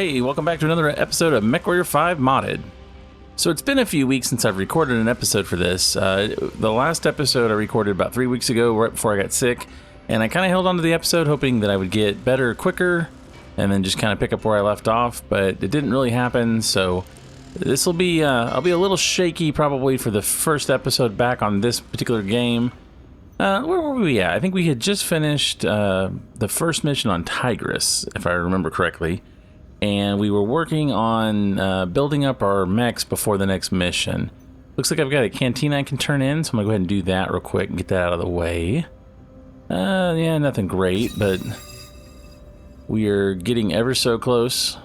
Hey, welcome back to another episode of Mechwarrior 5 Modded. So it's been a few weeks since I've recorded an episode for this. The last episode I recorded about 3 weeks ago, right before I got sick, and I kind of held on to the episode hoping that I would get better quicker and then just kind of pick up where I left off, but it didn't really happen, so this will be, I'll be a little shaky probably for the first episode back on this particular game. Where were we at? I think we had just finished the first mission on Tigress, if I remember correctly. And we were working on building up our mechs before the next mission. Looks like I've got a canteen I can turn in, so I'm gonna go ahead and do that real quick and get that out of the way. Yeah, nothing great, but we are getting ever so close.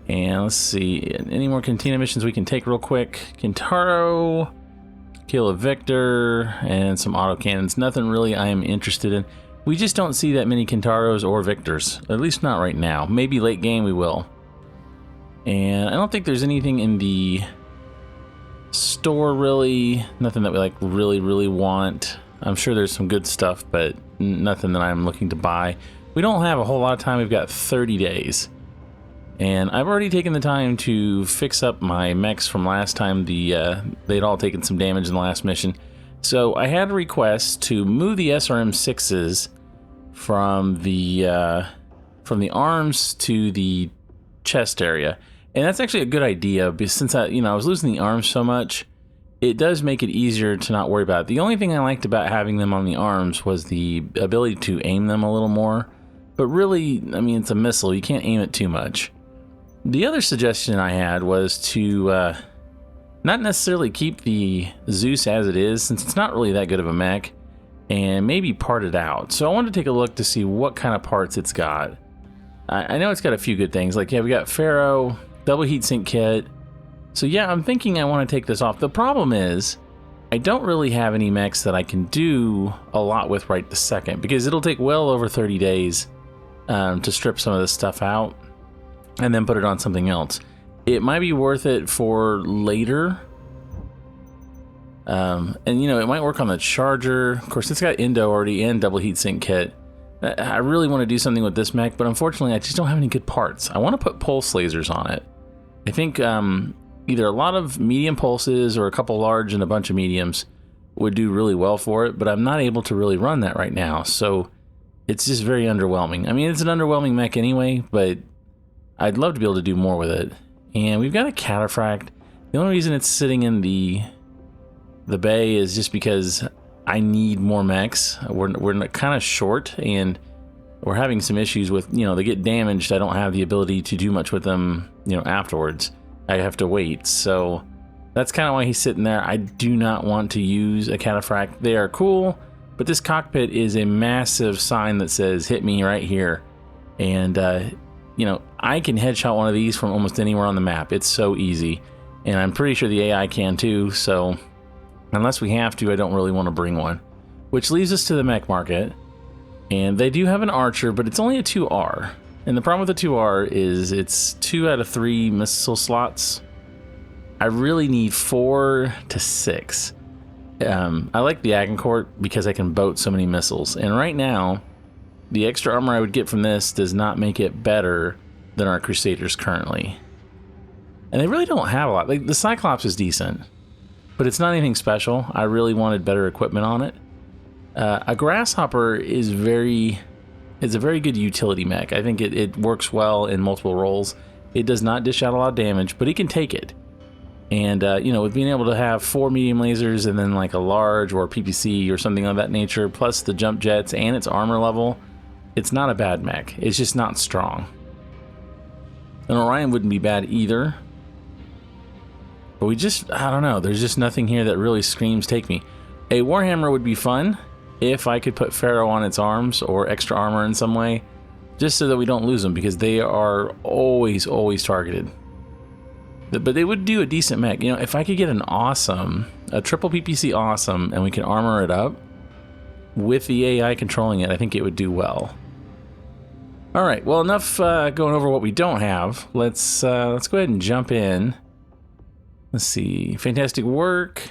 And let's see, any more cantina missions we can take real quick. Kintaro, kill a Victor, and some autocannons. Nothing really I am interested in. We just don't see that many Kintaros or Victors, at least not right now. Maybe late game we will. And I don't think there's anything in the store really, nothing that we like really want. I'm sure there's some good stuff, but nothing that I'm looking to buy. We don't have a whole lot of time. We've got 30 days. And I've already taken the time to fix up my mechs from last time. They'd all taken some damage in the last mission. So I had a request to move the SRM-6s from the arms to the chest area, and that's actually a good idea because since I was losing the arms so much, it does make it easier to not worry about it. The only thing I liked about having them on the arms was the ability to aim them a little more, but really, I mean, it's a missile. You can't aim it too much. The other suggestion I had was to not necessarily keep the Zeus as it is, since it's not really that good of a mech, and maybe part it out. So I wanted to take a look to see what kind of parts it's got. I know it's got a few good things, like, yeah, we got Pharaoh, double heatsink kit. So yeah, I'm thinking I want to take this off. The problem is, I don't really have any mechs that I can do a lot with right this second, because it'll take well over 30 days to strip some of this stuff out, and then put it on something else. It might be worth it for later. And it might work on the charger. Of course, it's got Indo already and double heatsink kit. I really want to do something with this mech, but unfortunately I just don't have any good parts. I want to put pulse lasers on it. I think either a lot of medium pulses or a couple large and a bunch of mediums would do really well for it, but I'm not able to really run that right now, so it's just very underwhelming. I mean, it's an underwhelming mech anyway, but I'd love to be able to do more with it. And we've got a cataphract. The only reason it's sitting in the bay is just because I need more mechs. We're kind of short, and we're having some issues with, they get damaged. I don't have the ability to do much with them, afterwards. I have to wait. So that's kind of why he's sitting there. I do not want to use a cataphract. They are cool, but this cockpit is a massive sign that says, hit me right here. And, I can headshot one of these from almost anywhere on the map. It's so easy. And I'm pretty sure the AI can too, so unless we have to, I don't really want to bring one. Which leaves us to the mech market. And they do have an archer, but it's only a 2R. And the problem with the 2R is it's 2 out of 3 missile slots. I really need 4 to 6. I like the Agincourt because I can boat so many missiles. And right now, the extra armor I would get from this does not make it better than our Crusaders currently. And they really don't have a lot. Like, the Cyclops is decent, but it's not anything special. I really wanted better equipment on it. A Grasshopper is a very good utility mech. I think it works well in multiple roles. It does not dish out a lot of damage, but it can take it. And, with being able to have 4 medium lasers and then like a large or PPC or something of that nature, plus the jump jets and its armor level, it's not a bad mech. It's just not strong. An Orion wouldn't be bad either. But I don't know. There's just nothing here that really screams take me. A Warhammer would be fun if I could put Pharaoh on its arms or extra armor in some way, just so that we don't lose them, because they are always targeted. But they would do a decent mech. If I could get a triple PPC awesome, and we can armor it up with the AI controlling it, I think it would do well. All right, well, enough going over what we don't have. Let's go ahead and jump in. Let's see, fantastic work.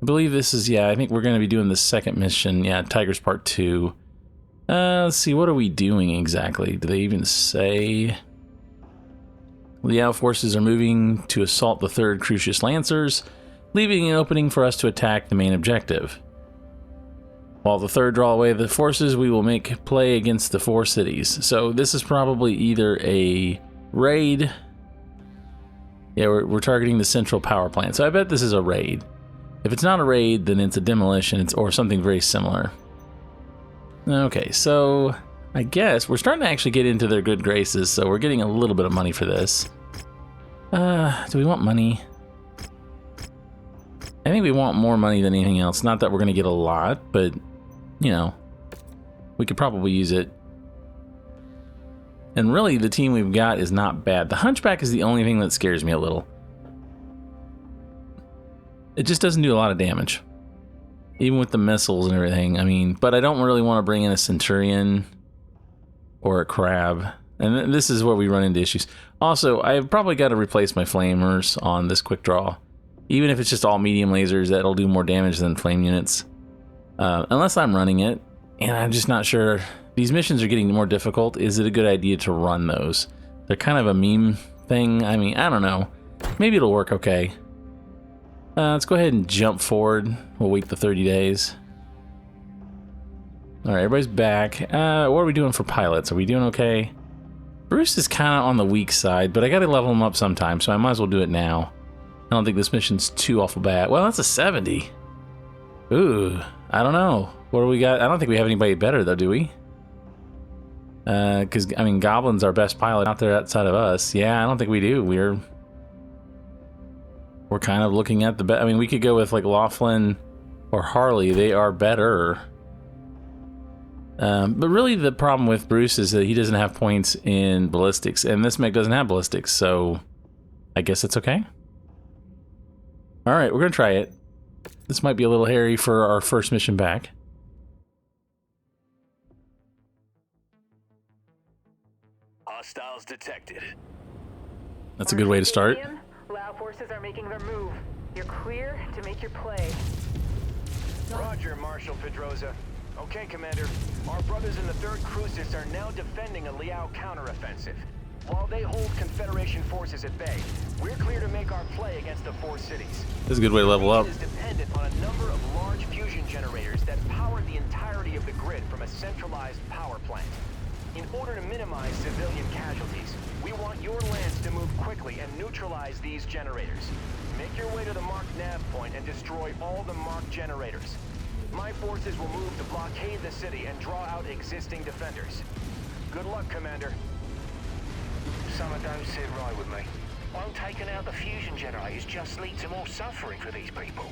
I believe this is, I think we're going to be doing the second mission. Yeah, Tigress Part 2. Let's see, what are we doing exactly? Do they even say? The forces are moving to assault the 3rd Crucius Lancers, leaving an opening for us to attack the main objective. While the 3rd draw away the forces, we will make play against the 4 cities. So this is probably either a raid. Yeah, we're targeting the central power plant. So I bet this is a raid. If it's not a raid, then it's a demolition or something very similar. Okay, so I guess we're starting to actually get into their good graces, so we're getting a little bit of money for this. Do we want money? I think we want more money than anything else. Not that we're going to get a lot, but, you know, we could probably use it. And really, the team we've got is not bad. The Hunchback is the only thing that scares me a little. It just doesn't do a lot of damage. Even with the missiles and everything, I mean, but I don't really want to bring in a Centurion or a Crab. And this is where we run into issues. Also, I've probably got to replace my Flamers on this quick draw. Even if it's just all medium lasers, that'll do more damage than flame units. Unless I'm running it, and I'm just not sure. These missions are getting more difficult. Is it a good idea to run those? They're kind of a meme thing. I mean, I don't know. Maybe it'll work okay. Let's go ahead and jump forward. We'll wait the 30 days. All right, everybody's back. What are we doing for pilots? Are we doing okay? Bruce is kind of on the weak side, but I got to level him up sometime, so I might as well do it now. I don't think this mission's too awful bad. Well, that's a 70. Ooh, I don't know. What do we got? I don't think we have anybody better, though, do we? Because, I mean, Goblin's our best pilot out there outside of us. Yeah, I don't think we do. We're kind of looking at the best. I mean, we could go with, like, Laughlin or Harley. They are better. But really, the problem with Bruce is that he doesn't have points in ballistics, and this mech doesn't have ballistics, so I guess it's okay. All right, we're going to try it. This might be a little hairy for our first mission back. Hostiles detected. That's a good way to start. Lao forces are making their move. You're clear to make your play. Roger, Marshal Pedroza. Okay, Commander. Our brothers in the 3rd Crucis are now defending a Liao counteroffensive. While they hold Confederation forces at bay, we're clear to make our play against the 4 cities. This is a good way to level up. It is dependent on a number of large fusion generators that power the entirety of the grid from a centralized power plant. In order to minimize civilian casualties, we want your lance to move quickly and neutralize these generators. Make your way to the marked nav point and destroy all the marked generators. My forces will move to blockade the city and draw out existing defenders. Good luck, Commander. Some don't sit right with me. Won't taking out the fusion generators just lead to more suffering for these people?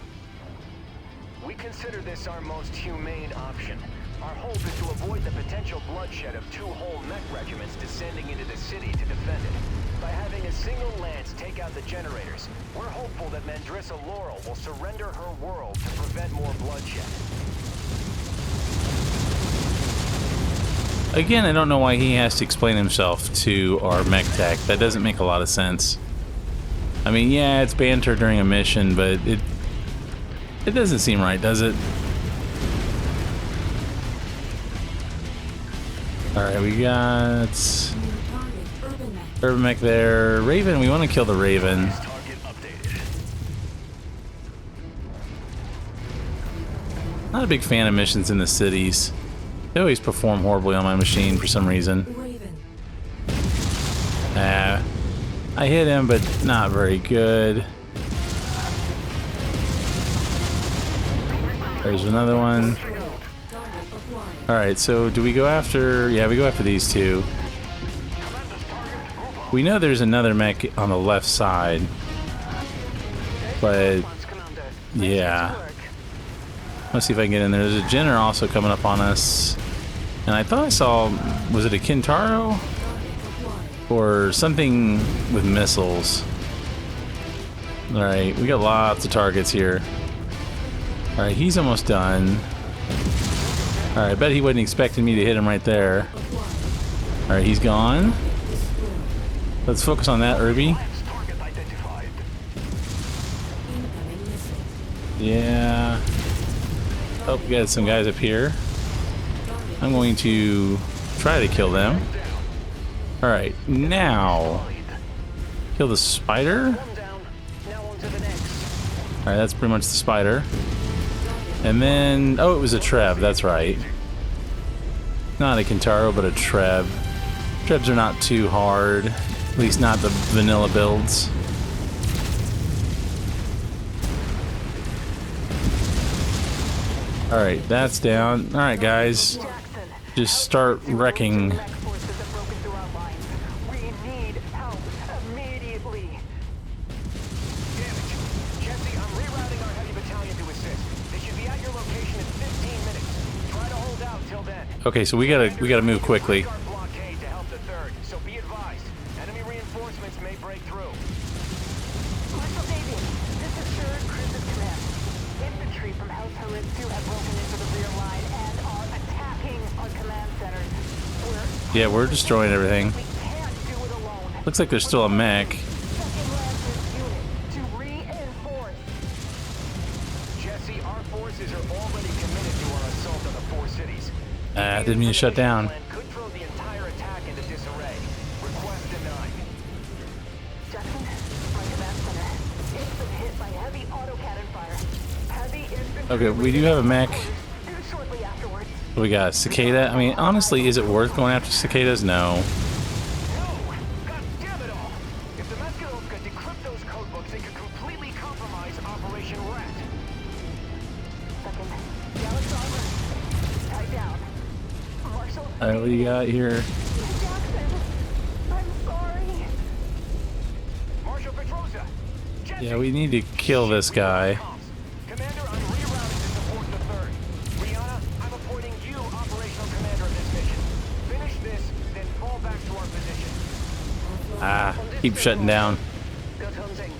We consider this our most humane option. Our hope is to avoid the potential bloodshed of 2 whole mech regiments descending into the city to defend it. By having a single lance take out the generators, we're hopeful that Mandrissa Laurel will surrender her world to prevent more bloodshed. Again, I don't know why he has to explain himself to our mech tech. That doesn't make a lot of sense. I mean, yeah, it's banter during a mission, but it doesn't seem right, does it? Alright, we got Urban Mech there. Raven, we want to kill the Raven. Not a big fan of missions in the cities. They always perform horribly on my machine for some reason. I hit him, but not very good. There's another one. Alright, so do we go after... Yeah, we go after these two. We know there's another mech on the left side. But... yeah. Let's see if I can get in there. There's a Jenner also coming up on us. And I thought I saw... was it a Kintaro? Or something with missiles. Alright, we got lots of targets here. Alright, he's almost done. Alright, I bet he wasn't expecting me to hit him right there. Alright, he's gone. Let's focus on that, Irby. Yeah. Oh, we got some guys up here. I'm going to try to kill them. Alright, now kill the spider. Alright, that's pretty much the spider. And then, oh, it was a Treb, that's right. Not a Kintaro, but a Treb. Trebs are not too hard, at least not the vanilla builds. Alright, that's down. Alright, guys. Just start wrecking. Okay, so we gotta move quickly. Yeah, we're destroying everything. Looks like there's still a mech. Jesse, our forces are already committed to our assault on the 4 cities. Didn't mean to shut down. Could throw the entire attack into disarray. Request denied. Jackson, my command center. It's been hit by heavy autocannon fire. Heavy infantry. Okay, we do have a mech. Shortly afterwards. We got cicada. I mean, honestly, is it worth going after cicadas? No. No! God damn it all! If the Mascaros could decrypt those codebooks, they could completely compromise Operation Rat. Second. Yellow driver. Tied down. Marshal. What do you got here? Jackson. I'm sorry. Marshal Petrosa! Jesse! Yeah, we need to kill this guy. Commander, I'm rerouting to support the 3rd. Rihanna, I'm appointing you operational commander of this mission. Finish this, then fall back to our position. Keep shutting down. Good hunting.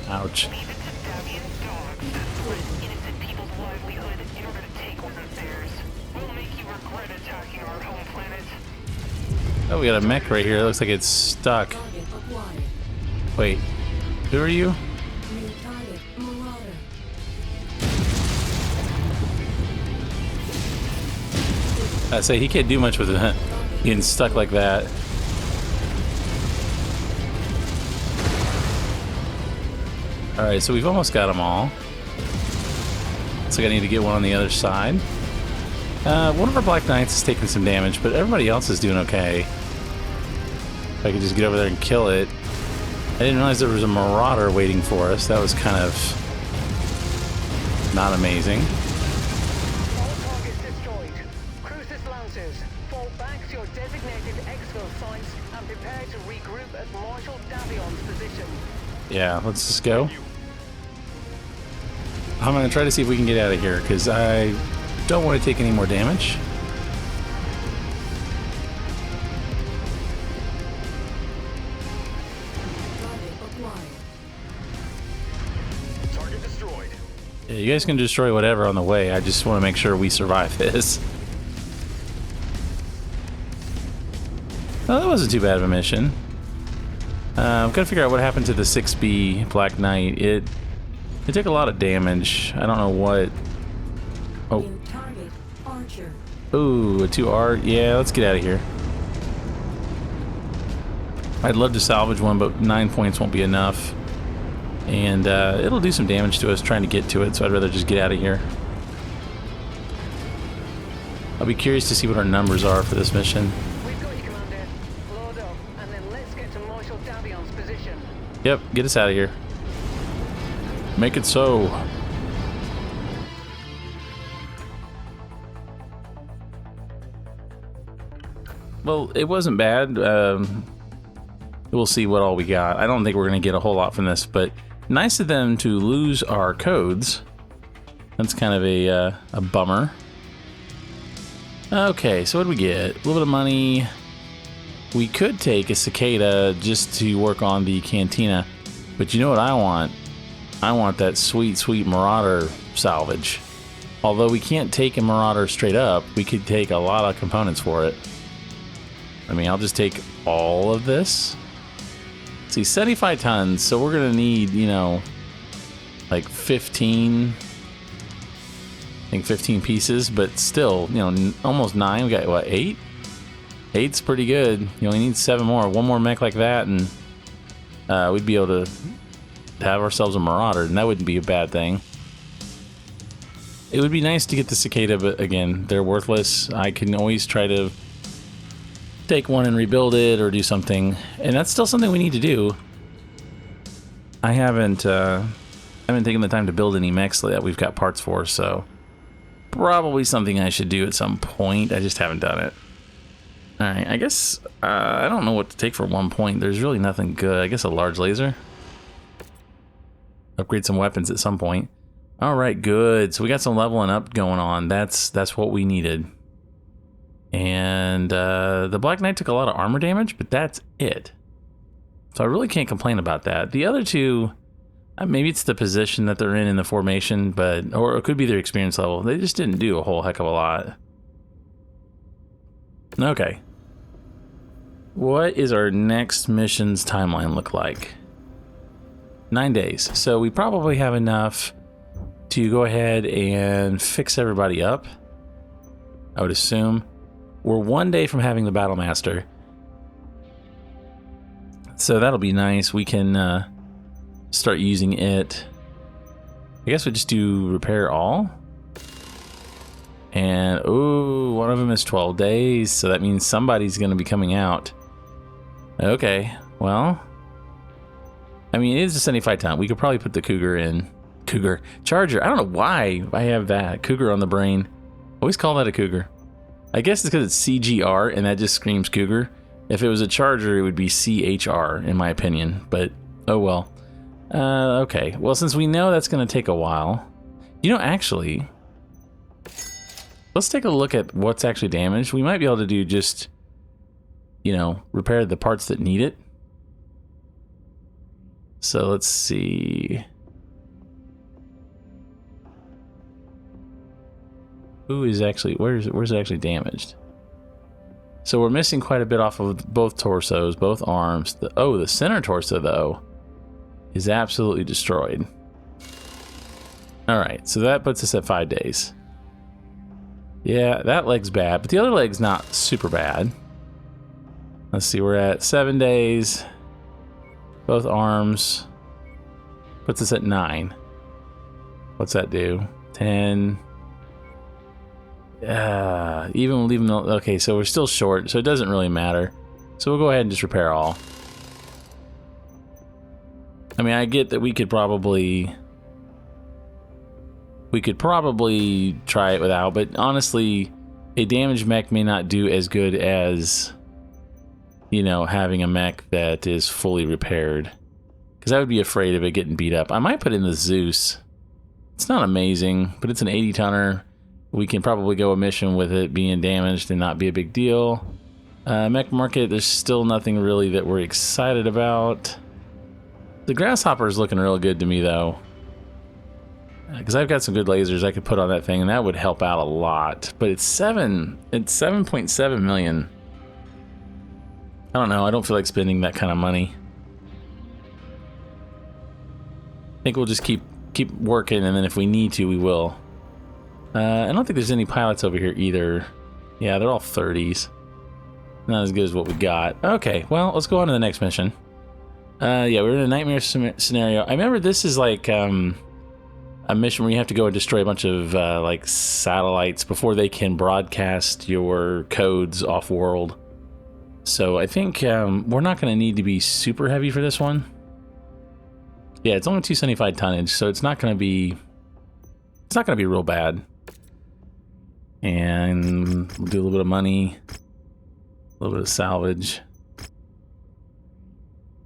Ouch. Leave it to Davian dogs to split innocent people's livelihood in order to take one of theirs. We'll make you regret attacking our home planet. Oh, we got a mech right here. It looks like it's stuck. Wait, who are you? I say he can't do much with it. Getting stuck like that. Alright, so we've almost got them all. Looks like I need to get one on the other side. One of our Black Knights is taking some damage, but everybody else is doing okay. If I could just get over there and kill it. I didn't realize there was a Marauder waiting for us. That was kind of not amazing. All targets destroyed. Cruisers lancers, fall back to your designated exfil sites and prepare to regroup at Marshal Davion's position. Yeah, let's just go. I'm gonna try to see if we can get out of here because I don't want to take any more damage. Target destroyed. Yeah, you guys can destroy whatever on the way. I just want to make sure we survive this. Oh, that wasn't too bad of a mission. I've got to figure out what happened to the 6B Black Knight. It took a lot of damage. I don't know what. Oh. Ooh, a 2R. Yeah, let's get out of here. I'd love to salvage one, but 9 points won't be enough. And it'll do some damage to us trying to get to it, so I'd rather just get out of here. I'll be curious to see what our numbers are for this mission. We've got you, Commander. Load up, and then let's get to Marshal Davion's position. Yep, get us out of here. Make it so. Well, it wasn't bad. We'll see what all we got. I don't think we're going to get a whole lot from this, but nice of them to lose our codes. That's kind of a bummer. Okay, so what do we get? A little bit of money. We could take a cicada just to work on the cantina, but you know what I want? I want that sweet, sweet Marauder salvage. Although we can't take a Marauder straight up, we could take a lot of components for it. I mean, I'll just take all of this. Let's see, 75 tons, so we're gonna need, you know, like 15 I think 15 pieces, but still, you know, almost 9. We got, what, 8? 8's pretty good. You only need 7 more. One more mech like that, and we'd be able to have ourselves a Marauder, and that wouldn't be a bad thing. It would be nice to get the Cicada, but again, they're worthless. I can always try to take one and rebuild it or do something, and that's still something we need to do. I haven't taken the time to build any mechs that we've got parts for, so probably something I should do at some point. I just haven't done it. Alright, I guess I don't know what to take for 1 point. There's really nothing good. I guess a large laser. Upgrade some weapons at some point. Alright, good. So we got some leveling up going on. That's what we needed. And the Black Knight took a lot of armor damage, but that's it. So I really can't complain about that. The other two, maybe it's the position that they're in the formation, but or it could be their experience level. They just didn't do a whole heck of a lot. Okay. What is our next mission's timeline look like? 9 days. So we probably have enough to go ahead and fix everybody up, I would assume. We're 1 day from having the Battle Master. So that'll be nice. We can start using it. I guess we just do repair all. And, ooh, one of them is 12 days. So that means somebody's going to be coming out. Okay, well. I mean, it is a 75 ton. We could probably put the Cougar in. Cougar. Charger. I don't know why I have that. Cougar on the brain. Always call that a Cougar. I guess it's because it's CGR and that just screams Cougar. If it was a Charger, it would be CHR, in my opinion. But, oh well. Okay. Well, since we know that's going to take a while. You know, actually, let's take a look at what's actually damaged. We might be able to do just, you know, repair the parts that need it. So let's see. Who is actually, where's it actually damaged? So we're missing quite a bit off of both torsos, both arms. The center torso though is absolutely destroyed. All right, so that puts us at 5 days. Yeah, that leg's bad, but the other leg's not super bad. Let's see, we're at 7 days. Both arms puts us at 9. What's that do? 10. Even leaving the, okay, so we're still short, so it doesn't really matter. So we'll go ahead and just repair all. I mean, I get that we could probably try it without, but honestly, a damaged mech may not do as good as, you know, having a mech that is fully repaired. Because I would be afraid of it getting beat up. I might put in the Zeus. It's not amazing, but it's an 80 tonner. We can probably go a mission with it being damaged and not be a big deal. Mech market, there's still nothing really that we're excited about. The Grasshopper is looking real good to me though. Because I've got some good lasers I could put on that thing and that would help out a lot. But it's 7.7 million. I don't know, I don't feel like spending that kind of money. I think we'll just keep working, and then if we need to, we will. I don't think there's any pilots over here either. Yeah, they're all 30s. Not as good as what we got. Okay, well, let's go on to the next mission. Yeah, we're in a nightmare scenario. I remember this is like a mission where you have to go and destroy a bunch of like satellites before they can broadcast your codes off-world. So I think we're not going to need to be super heavy for this one. Yeah, it's only 275 tonnage, so it's not going to be real bad. And we'll do a little bit of money, a little bit of salvage.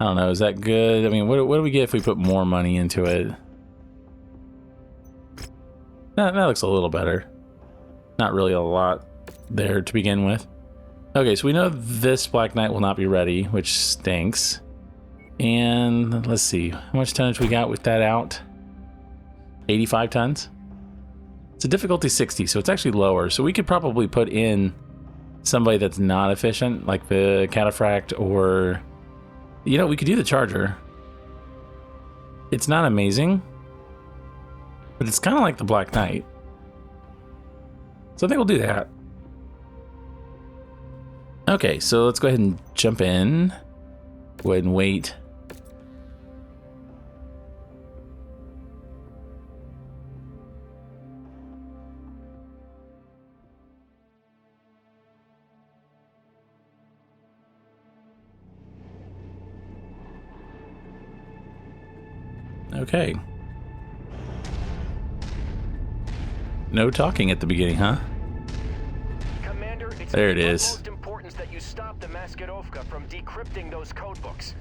I don't know, is that good? I mean, what do we get if we put more money into it? That looks a little better. Not really a lot there to begin with. Okay, so we know this Black Knight will not be ready, which stinks. And let's see, how much tonnage we got with that out? 85 tons? It's a difficulty 60, so it's actually lower. So we could probably put in somebody that's not efficient, like the Cataphract, or, you know, we could do the Charger. It's not amazing, but it's kind of like the Black Knight. So I think we'll do that. Okay, so let's go ahead and jump in. Go ahead and wait. Okay. No talking at the beginning, huh? Commander, it's There of it the is. utmost importance that you stop the Mechwarrior from decrypting those codebooks.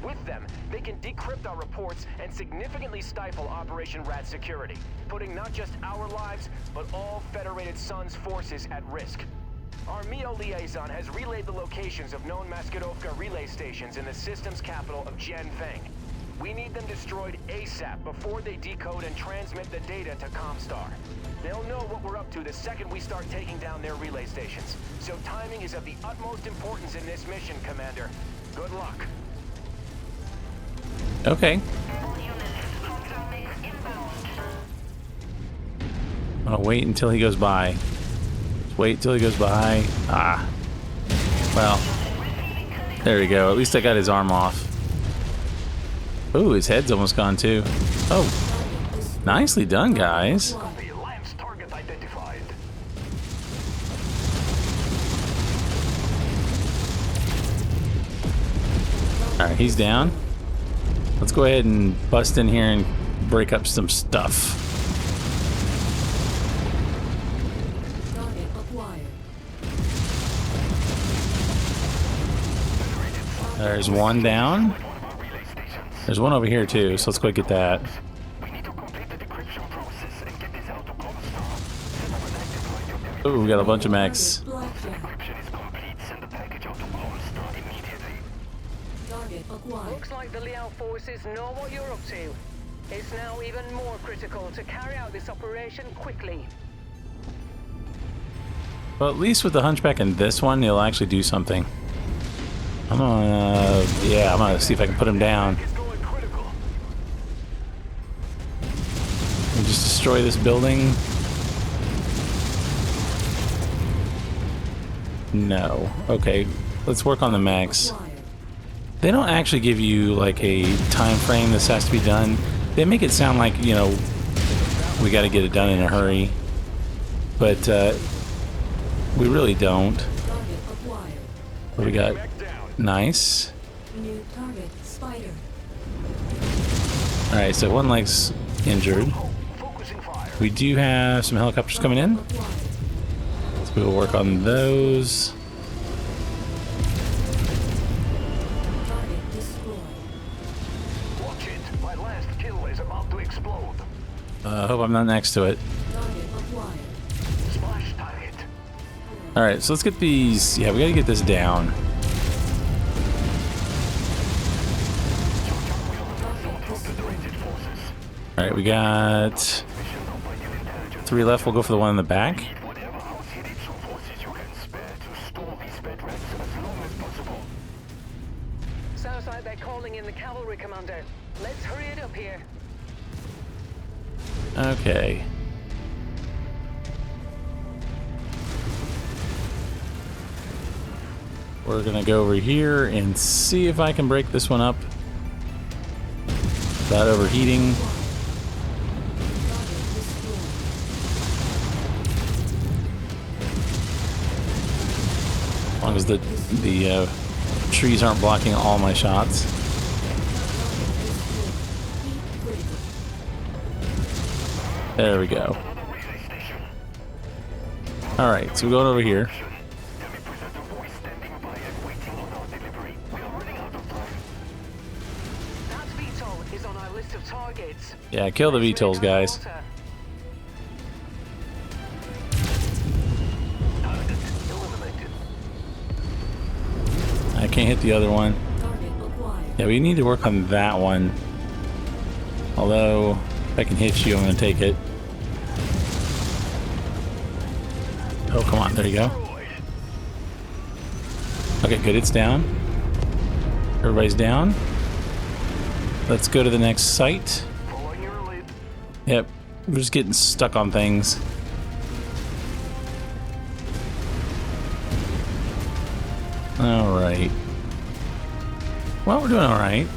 With them, they can decrypt our reports and significantly stifle Operation Rat security, putting not just our lives, but all Federated Suns forces at risk. Our MEO liaison has relayed the locations of known Mechwarrior relay stations in the system's capital of Jianfeng. We need them destroyed ASAP before they decode and transmit the data to Comstar. They'll know what we're up to the second we start taking down their relay stations. So timing is of the utmost importance in this mission, Commander. Good luck. Okay. I'll wait until he goes by. Just wait till he goes by. Ah. Well. There we go. At least I got his arm off. Ooh, his head's almost gone too. Oh. Nicely done, guys. Alliance target identified. Alright, he's down. Let's go ahead and bust in here and break up some stuff. There's one down. There's one over here too, so let's go get that. Ooh, we got a bunch of mechs. Looks like the Liao forces know what you're up to. It's now even more critical to carry out this operation quickly. Well, at least with the Hunchback and this one, he'll actually do something. I'm gonna see if I can put him down. And just destroy this building. No. Okay, let's work on the mechs. They don't actually give you like a time frame this has to be done. They make it sound like, you know, we got to get it done in a hurry. But we really don't. What do we got? Nice. Alright, so one leg's injured. We do have some helicopters coming in. So we'll work on those. Watch it. My last kill is about to explode. I hope I'm not next to it. Splash target. Alright, so let's get these. Yeah, we gotta get this down. Alright, we got 3 left. We'll go for the one in the back. Sounds like they're calling in the cavalry, Commander. Let's hurry it up here. Okay. We're gonna go over here and see if I can break this one up without overheating. As long as the trees aren't blocking all my shots. There we go. Alright, so we're going over here. That VTOL is on our list of targets. Yeah, kill the VTOLs, guys. I can't hit the other one. Yeah, we need to work on that one. Although, if I can hit you, I'm going to take it. Oh, come on. There you go. Okay, good. It's down. Everybody's down. Let's go to the next site. Yep. We're just getting stuck on things. Alright. Well, we're doing alright.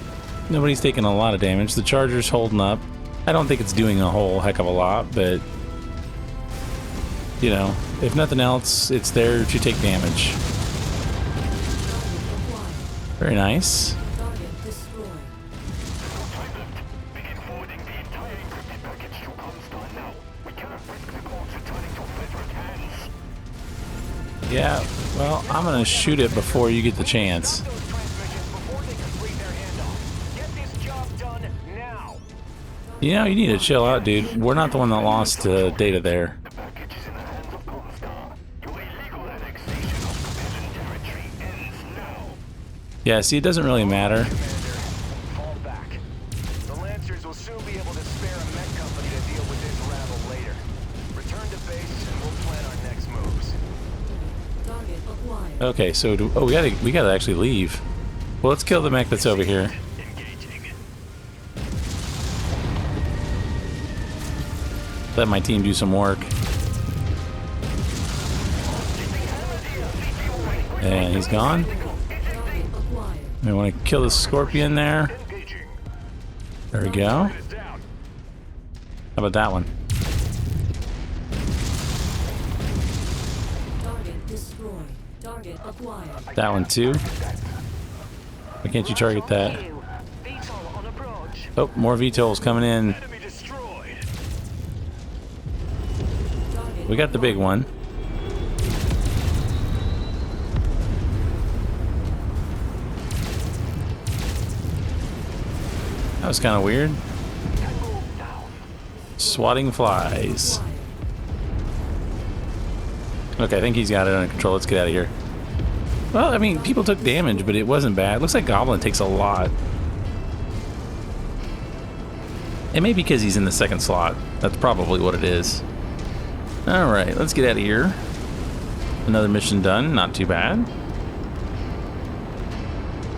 Nobody's taking a lot of damage. The charger's holding up. I don't think it's doing a whole heck of a lot, but... you know, if nothing else, it's there to take damage. Very nice. Yeah, well, I'm gonna shoot it before you get the chance. You know, you need to chill out, dude. We're not the one that lost data there. Yeah, see, it doesn't really matter. Fall back. The Lancers will soon be able to spare a mech company to deal with this rabble later. Return to base and we'll plan our next moves. Okay, so do, oh, we gotta actually leave. Well, let's kill the mech that's over here. Let my team do some work. And he's gone. We want to kill the scorpion there. There we go. How about that one? That one too. Why can't you target that? Oh, more VTOLs coming in. We got the big one. That was kind of weird. Swatting flies. Okay, I think he's got it under control. Let's get out of here. Well, I mean, people took damage, but it wasn't bad. Looks like Goblin takes a lot. It may be because he's in the second slot. That's probably what it is. Alright, let's get out of here. Another mission done. Not too bad.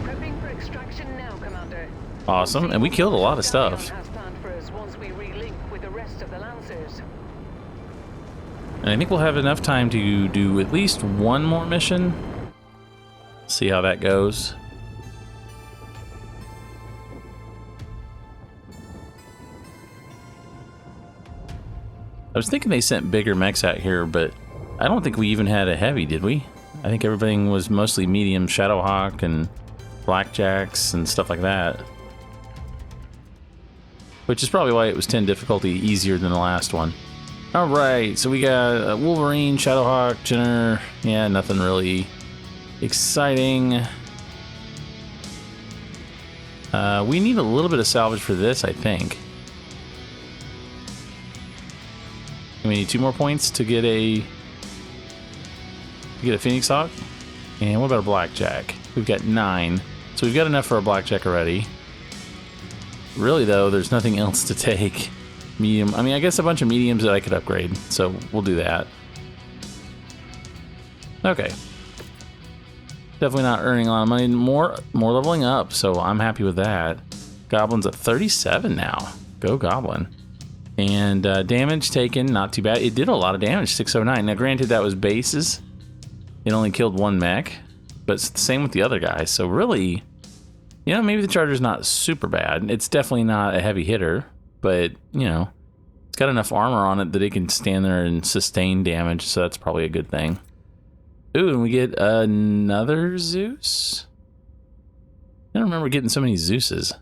Prepping for extraction now, Commander. Awesome, and we killed a lot of stuff. As planned for us once we relink with the rest of the Lancers. And I think we'll have enough time to do at least one more mission. See how that goes. I was thinking they sent bigger mechs out here, but I don't think we even had a heavy, did we? I think everything was mostly medium Shadowhawk and Blackjacks and stuff like that. Which is probably why it was 10 difficulty easier than the last one. Alright, so we got Wolverine, Shadowhawk, Jenner. Yeah, nothing really exciting. We need a little bit of salvage for this, I think. We need 2 more points to get a Phoenix Hawk. And what about a Blackjack? We've got 9. So we've got enough for a Blackjack already. Really though, there's nothing else to take. Medium, I mean, I guess a bunch of mediums that I could upgrade. So we'll do that. Okay. Definitely not earning a lot of money. More leveling up, so I'm happy with that. Goblin's at 37 now. Go Goblin. And damage taken, not too bad. It did a lot of damage, 609. Now, granted, that was bases. It only killed 1 mech, but it's the same with the other guys. So really, you know, maybe the Charger's not super bad. It's definitely not a heavy hitter, but, you know, it's got enough armor on it that it can stand there and sustain damage, so that's probably a good thing. Ooh, and we get another Zeus? I don't remember getting so many Zeuses.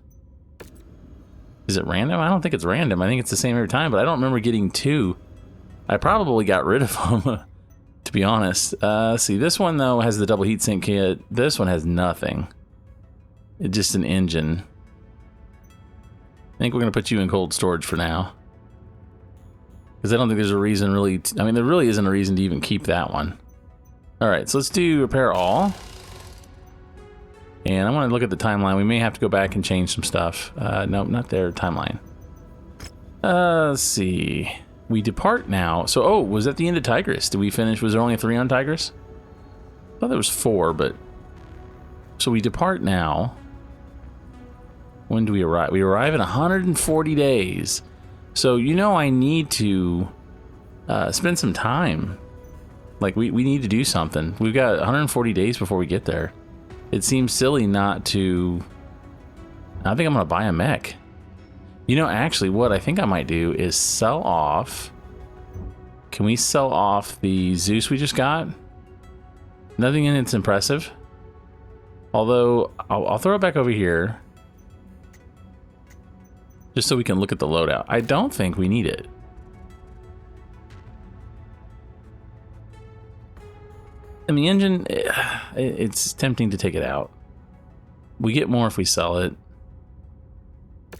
Is it random? I don't think it's random. I think it's the same every time, but I don't remember getting 2. I probably got rid of them, to be honest. See, this one, though, has the double heatsink kit. This one has nothing. It's just an engine. I think we're going to put you in cold storage for now. Because I don't think there's a reason really... I mean, there really isn't a reason to even keep that one. Alright, so let's do repair all. And I want to look at the timeline. We may have to go back and change some stuff. Nope, not their timeline. Let's see. We depart now. So, oh, was that the end of Tigress? Did we finish? Was there only 3 on Tigress? I thought there was 4, but... So we depart now. When do we arrive? We arrive in 140 days. So, you know, I need to spend some time Like, we need to do something. We've got 140 days before we get there. It seems silly not to... I think I'm going to buy a mech. You know, actually, what I think I might do is sell off... Can we sell off the Zeus we just got? Nothing in it's impressive. Although, I'll throw it back over here. Just so we can look at the loadout. I don't think we need it. And the engine, it's tempting to take it out. We get more if we sell it.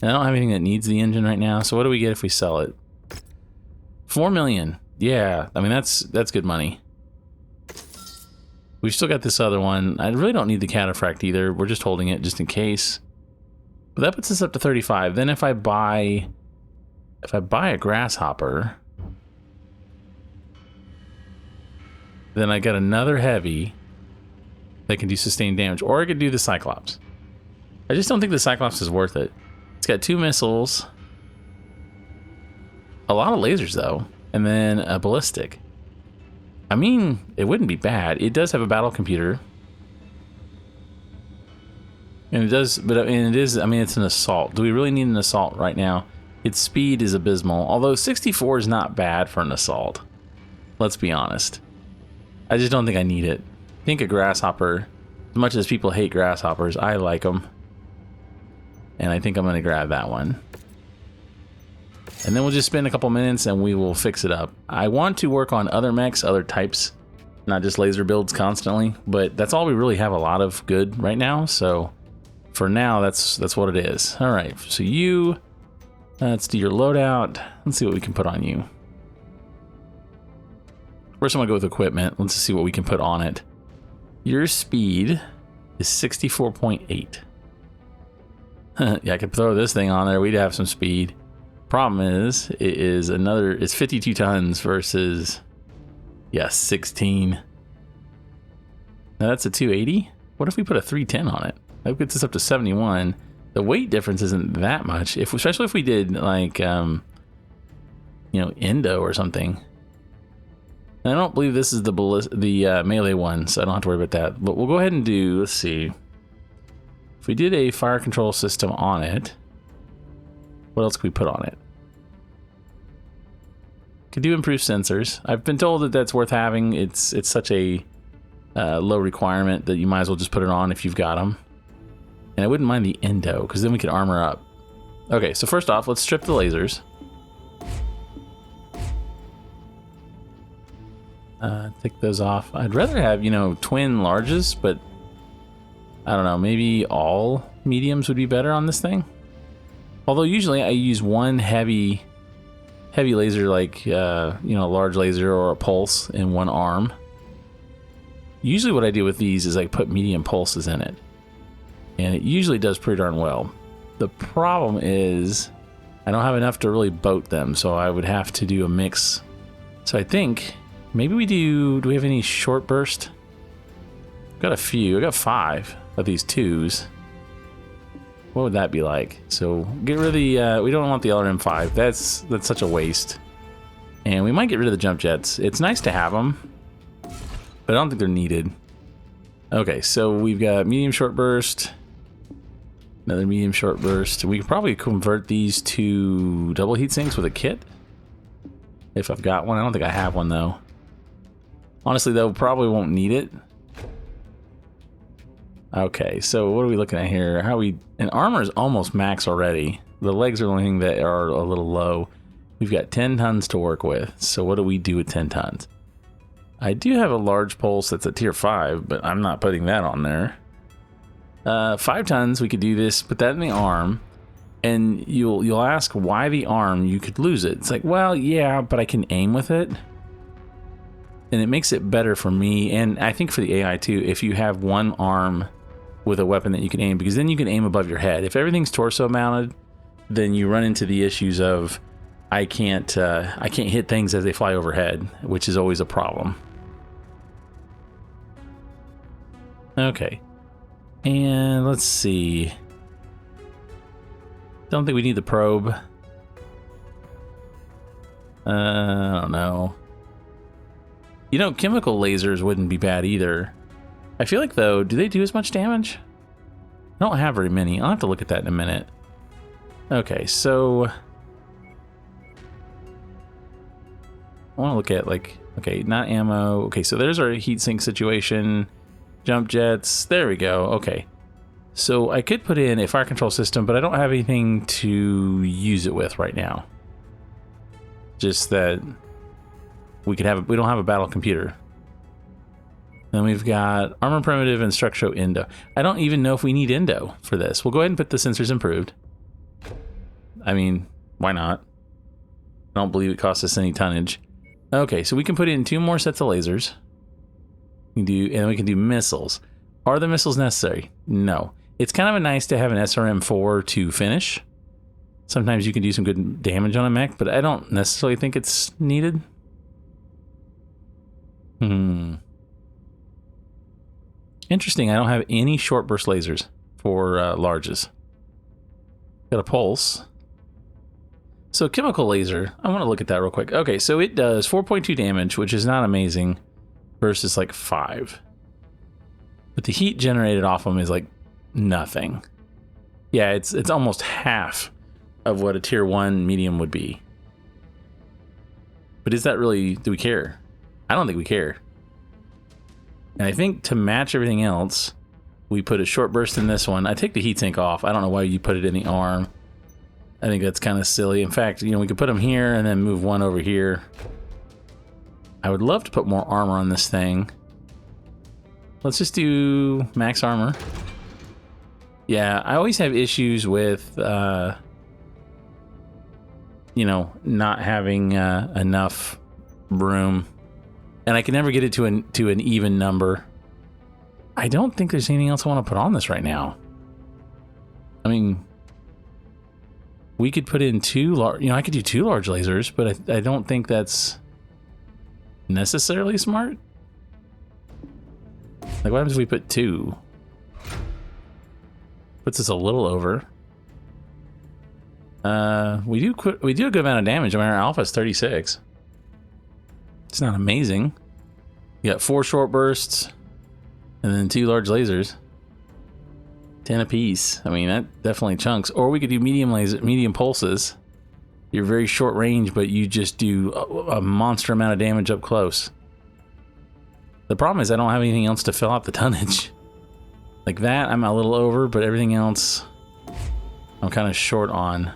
And I don't have anything that needs the engine right now, so what do we get if we sell it? 4 million. Yeah, I mean, that's good money. We've still got this other one. I really don't need the cataphract either. We're just holding it just in case. But that puts us up to 35. Then if I buy a grasshopper, then I got another heavy that can do sustained damage, or I could do the Cyclops. I just don't think the Cyclops is worth it. It's got 2 missiles, a lot of lasers though, and then a ballistic. I mean, it wouldn't be bad. It does have a battle computer. And it does, but it is, I mean, it's an assault. Do we really need an assault right now? Its speed is abysmal, although 64 is not bad for an assault. Let's be honest. I just don't think I need it. I think a grasshopper, as much as people hate grasshoppers, I like them. And I think I'm going to grab that one. And then we'll just spend a couple minutes and we will fix it up. I want to work on other mechs, other types, not just laser builds constantly, but that's all we really have a lot of good right now. So for now, that's what it is. All right, so you, let's do your loadout. Let's see what we can put on you. First, I'm gonna go with equipment. Let's see what we can put on it. Your speed is 64.8. Yeah, I could throw this thing on there. We'd have some speed. Problem is, it's 52 tons versus, yeah, 16. Now that's a 280. What if we put a 310 on it? That gets us up to 71. The weight difference isn't that much, especially if we did like, you know, Endo or something. And I don't believe this is the melee one, so I don't have to worry about that. But we'll go ahead and do, let's see. If we did a fire control system on it, what else could we put on it? Could do improved sensors. I've been told that that's worth having. It's such a low requirement that you might as well just put it on if you've got them. And I wouldn't mind the endo, because then we could armor up. Okay, so first off, let's strip the lasers. Take those off. I'd rather have, you know, twin larges, but I don't know, maybe all mediums would be better on this thing. Although usually I use one heavy laser, like, you know, a large laser or a pulse in one arm. Usually what I do with these is I put medium pulses in it. And it usually does pretty darn well. The problem is I don't have enough to really boat them, so I would have to do a mix. So I think maybe we do we have any short burst? I've got a few. I got 5 of these 2s. What would that be like? So get rid of the, we don't want the LRM-5. That's such a waste. And we might get rid of the jump jets. It's nice to have them, but I don't think they're needed. Okay, so we've got medium short burst. Another medium short burst. We could probably convert these to double heat sinks with a kit. If I've got one. I don't think I have one though. Honestly though, probably won't need it. Okay, so what are we looking at here? And armor is almost max already. The legs are the only thing that are a little low. We've got 10 tons to work with. So what do we do with 10 tons? I do have a large pulse that's at tier 5, but I'm not putting that on there. 5 tons, we could do this, put that in the arm, and you'll ask why the arm, you could lose it. It's like, well, yeah, but I can aim with it. And it makes it better for me, and I think for the AI too, if you have one arm with a weapon that you can aim, because then you can aim above your head. If everything's torso mounted, then you run into the issues of I can't hit things as they fly overhead, which is always a problem. Okay. And let's see. Don't think we need the probe. I don't know. You know, chemical lasers wouldn't be bad either. I feel like, though, do they do as much damage? I don't have very many. I'll have to look at that in a minute. Okay, so I want to look at, like, okay, not ammo. Okay, so there's our heatsink situation. Jump jets. There we go. Okay. So I could put in a fire control system, but I don't have anything to use it with right now. Just that we don't have a battle computer. Then we've got armor primitive and structural endo. I don't even know if we need endo for this. We'll go ahead and put the sensors improved. I mean, why not? I don't believe it costs us any tonnage. Okay, so we can put in 2 more sets of lasers. And we can do missiles. Are the missiles necessary? No. It's kind of nice to have an SRM-4 to finish. Sometimes you can do some good damage on a mech, but I don't necessarily think it's needed. Interesting, I don't have any short burst lasers for larges. Got a pulse. So chemical laser, I want to look at that real quick. Okay, so it does 4.2 damage, which is not amazing, versus like 5. But the heat generated off them is like nothing. Yeah, it's almost half of what a tier 1 medium would be. But is that really, do we care? I don't think we care. And I think to match everything else, we put a short burst in this one. I take the heatsink off. I don't know why you put it in the arm. I think that's kind of silly. In fact, you know, we could put them here and then move one over here. I would love to put more armor on this thing. Let's just do max armor. Yeah, I always have issues with, you know, not having enough room. And I can never get it to an even number. I don't think there's anything else I want to put on this right now. I mean, we could put in 2 large, you know, I could do 2 large lasers, but I don't think that's necessarily smart. Like, what happens if we put 2? Puts us a little over. We do a good amount of damage. I mean, our alpha is 36. It's not amazing. You got 4 short bursts, and then 2 large lasers. 10 apiece. I mean, that definitely chunks. Or we could do medium pulses. You're very short range, but you just do a monster amount of damage up close. The problem is I don't have anything else to fill out the tonnage. Like that, I'm a little over, but everything else, I'm kind of short on.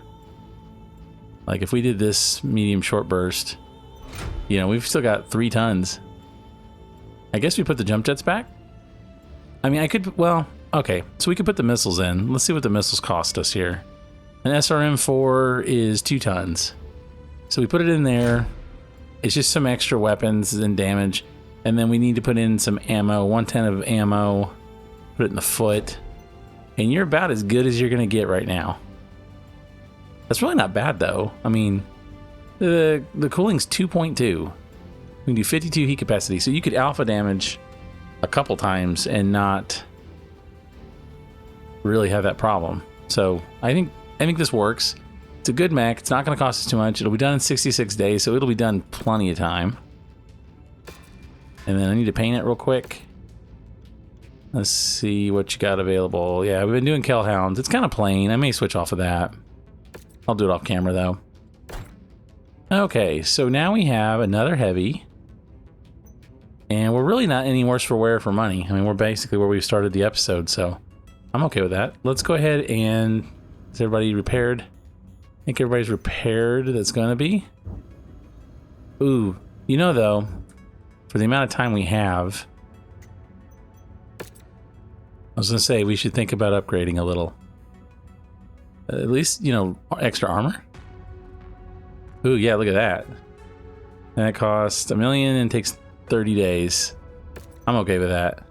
Like if we did this medium short burst, you know, we've still got 3 tons. I guess we put the jump jets back. I mean, I could, well, okay, so we could put the missiles in. Let's see what the missiles cost us here. An SRM-4 is 2 tons. So we put it in there. It's just some extra weapons and damage. And then we need to put in some ammo, 110 of ammo, put it in the foot. And you're about as good as you're gonna get right now. That's really not bad though. I mean, the cooling's 2.2. We can do 52 heat capacity. So you could alpha damage a couple times and not really have that problem. So I think this works. It's a good mech. It's not going to cost us too much. It'll be done in 66 days, so it'll be done plenty of time. And then I need to paint it real quick. Let's see what you got available. Yeah, we've been doing Kellhounds. It's kind of plain. I may switch off of that. I'll do it off camera though. Okay, so now we have another heavy. And we're really not any worse for wear for money. I mean, we're basically where we started the episode, so I'm okay with that. Let's go ahead and... Is everybody repaired? I think everybody's repaired that's gonna be. Ooh, you know though, for the amount of time we have, I was gonna say we should think about upgrading a little. At least, you know, extra armor. Ooh, yeah, look at that. That costs $1 million and takes 30 days. I'm okay with that.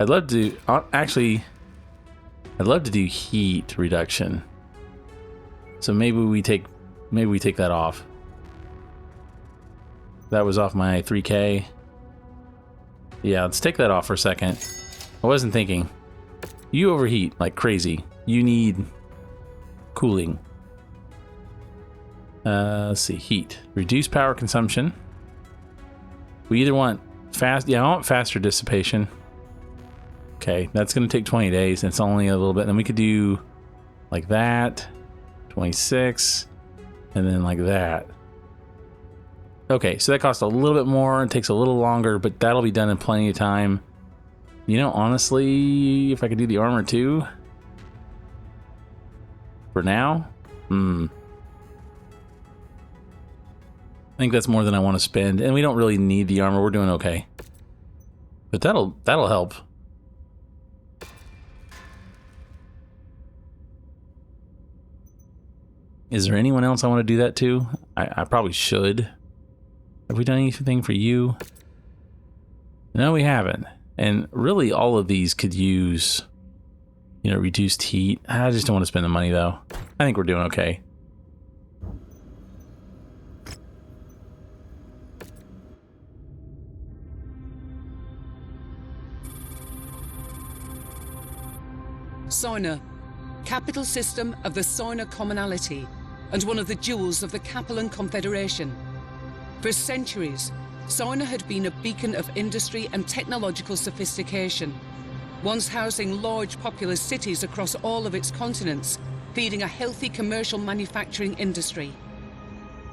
I'd love to, actually, I'd love to do heat reduction. So maybe we take that off. That was off my 3K. Yeah, let's take that off for a second. I wasn't thinking. You overheat like crazy. You need cooling. Let's see, heat. Reduce power consumption. We either want Fast, yeah, I want faster dissipation. Okay, that's going to take 20 days. It's only a little bit. Then we could do like that, 26, and then like that. Okay, so that costs a little bit more and takes a little longer, but that'll be done in plenty of time. You know, honestly, if I could do the armor too, for now, I think that's more than I want to spend, and we don't really need the armor. We're doing okay, but that'll help. Is there anyone else I want to do that to? I probably should. Have we done anything for you? No, we haven't. And really, all of these could use, you know, reduced heat. I just don't want to spend the money, though. I think we're doing okay. Sarna, capital system of the Sarna commonality, and one of the jewels of the Capellan Confederation. For centuries, Sarna had been a beacon of industry and technological sophistication, once housing large populous cities across all of its continents, feeding a healthy commercial manufacturing industry.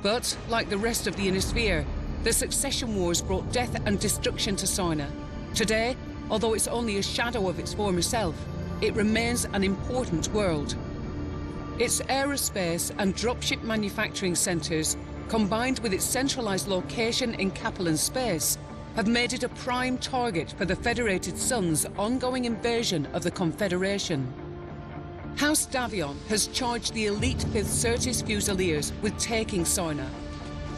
But, like the rest of the Innisphere, the succession wars brought death and destruction to Sarna. Today, although it's only a shadow of its former self, it remains an important world. Its aerospace and dropship manufacturing centers, combined with its centralized location in Capellan space, have made it a prime target for the Federated Sun's ongoing invasion of the Confederation. House Davion has charged the elite 5th Certis Fusiliers with taking Sarna.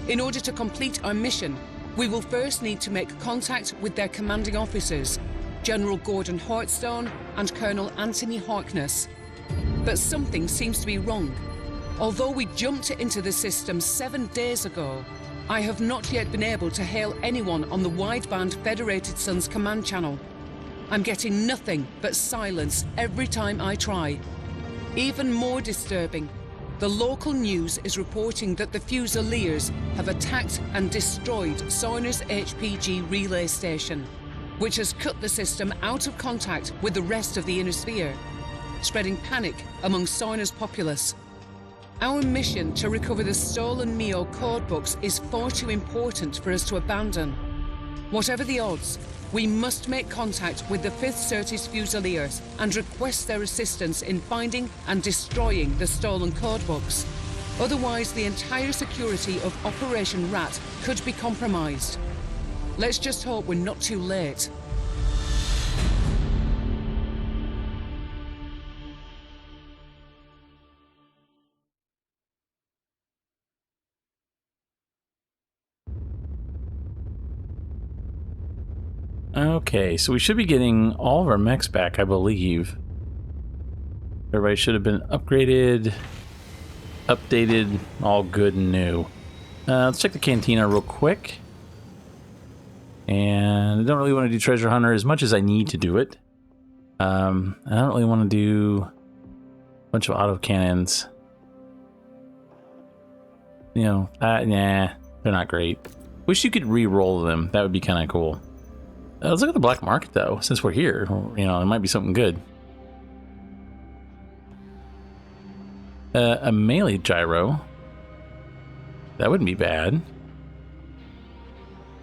In order to complete our mission, we will first need to make contact with their commanding officers, General Gordon Hartstone and Colonel Anthony Harkness. But something seems to be wrong. Although we jumped into the system 7 days ago, I have not yet been able to hail anyone on the wideband Federated Sun's command channel. I'm getting nothing but silence every time I try. Even more disturbing, the local news is reporting that the Fusiliers have attacked and destroyed Sarna's HPG relay station, which has cut the system out of contact with the rest of the Innisphere, spreading panic among Sarna's populace. Our mission to recover the stolen MEO codebooks is far too important for us to abandon. Whatever the odds, we must make contact with the 5th Certis Fusiliers and request their assistance in finding and destroying the stolen codebooks. Otherwise, the entire security of Operation Rat could be compromised. Let's just hope we're not too late. Okay, so we should be getting all of our mechs back, I believe. Everybody should have been upgraded, updated, all good and new. Let's check the cantina real quick. And I don't really want to do treasure hunter as much as I need to do it. I don't really want to do a bunch of autocannons. You know, nah, they're not great. Wish you could re-roll them. That would be kind of cool. Let's look at the black market, though, since we're here. You know, it might be something good. A melee gyro. That wouldn't be bad.